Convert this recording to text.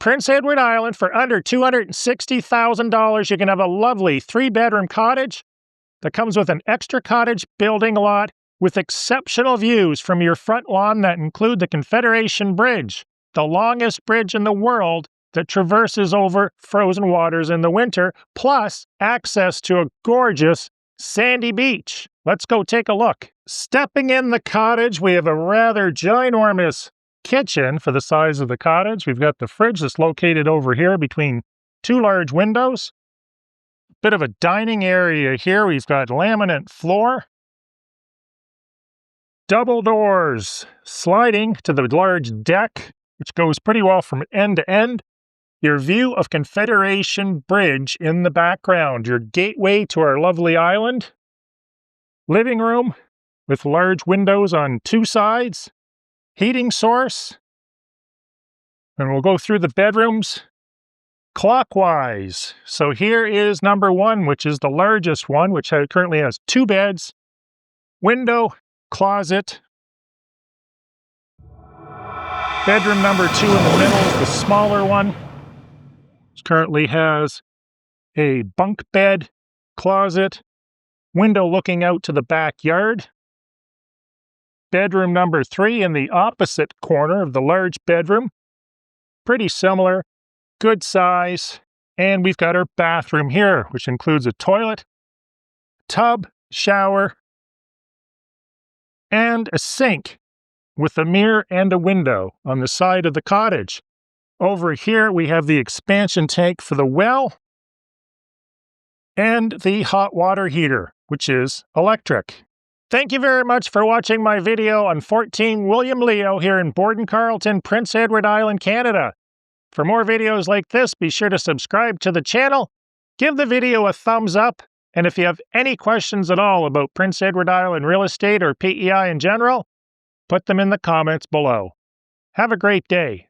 Prince Edward Island, for under $260,000, you can have a lovely 3-bedroom cottage that comes with an extra cottage building lot with exceptional views from your front lawn that include the Confederation Bridge, the longest bridge in the world that traverses over frozen waters in the winter, plus access to a gorgeous sandy beach. Let's go take a look. Stepping in the cottage, we have a rather ginormous kitchen for the size of the cottage. We've got the fridge that's located over here between 2 large windows. Bit of a dining area here. We've got laminate floor. Double doors sliding to the large deck, which goes pretty well from end to end. Your view of Confederation Bridge in the background. Your gateway to our lovely island. Living room with large windows on 2 sides. Heating source. And we'll go through the bedrooms clockwise. So here is number 1, which is the largest one, which currently has 2 beds, window, closet. Bedroom number 2 in the middle is the smaller one. It currently has a bunk bed, closet, window looking out to the backyard. Bedroom number 3 in the opposite corner of the large bedroom. Pretty similar, good size. And we've got our bathroom here, which includes a toilet, tub, shower, and a sink with a mirror and a window on the side of the cottage. Over here, we have the expansion tank for the well and the hot water heater, which is electric. Thank you very much for watching my video on 14 William Leo here in Borden-Carleton, Prince Edward Island, Canada. For more videos like this, be sure to subscribe to the channel, give the video a thumbs up, and if you have any questions at all about Prince Edward Island real estate or PEI in general, put them in the comments below. Have a great day.